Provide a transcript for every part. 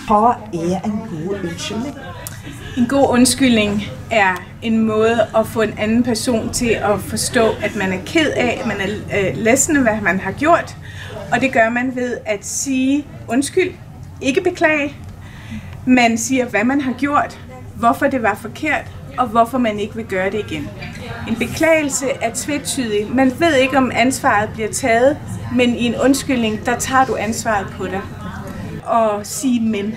Hvad er en god undskyldning? En god undskyldning er en måde at få en anden person til at forstå, at man er ked af, at man er ledsende, hvad man har gjort. Og det gør man ved at sige undskyld, ikke beklage. Man siger, hvad man har gjort, hvorfor det var forkert, og hvorfor man ikke vil gøre det igen. En beklagelse er tvetydig. Man ved ikke, om ansvaret bliver taget, men i en undskyldning, der tager du ansvaret på dig. Og sige men.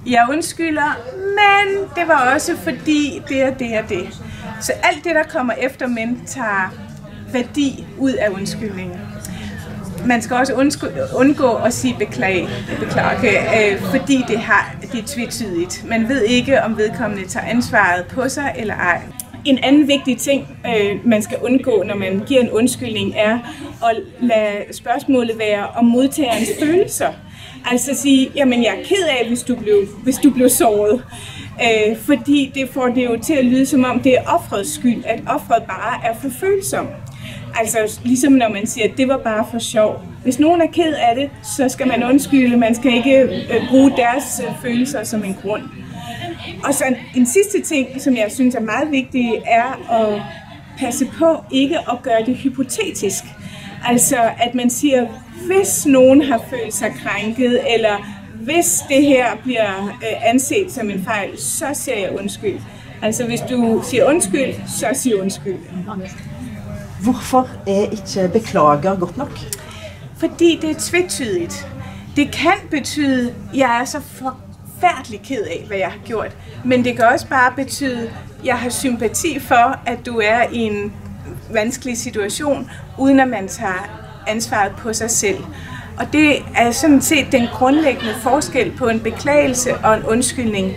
Jeg undskylder, men det var også fordi det og det og det. Så alt det, der kommer efter men, tager værdi ud af undskyldningen. Man skal også undgå at sige beklage, fordi det er tvetydigt. Man ved ikke, om vedkommende tager ansvaret på sig eller ej. En anden vigtig ting, man skal undgå, når man giver en undskyldning, er at lade spørgsmålet være om modtagerens følelser. Altså sige, jamen jeg er ked af, hvis du blev såret. Fordi det får det jo til at lyde som om, det er offerets skyld, at offeret bare er for følsom. Altså ligesom når man siger, at det var bare for sjov. Hvis nogen er ked af det, så skal man undskylde. Man skal ikke bruge deres følelser som en grund. Og så en sidste ting, som jeg synes er meget vigtig, er at passe på ikke at gøre det hypotetisk. Altså at man siger, hvis nogen har følt sig krænket, eller hvis det her bliver anset som en fejl, så siger jeg undskyld. Altså hvis du siger undskyld, så siger undskyld. Hvorfor er ikke beklager godt nok? Fordi det er tvetydigt. Det kan betyde, at jeg er så forfærdelig ked af, hvad jeg har gjort. Men det kan også bare betyde, at jeg har sympati for, at du er i en vanskelig situation, uden at man tager ansvaret på sig selv. Og det er sådan set den grundlæggende forskel på en beklagelse og en undskyldning.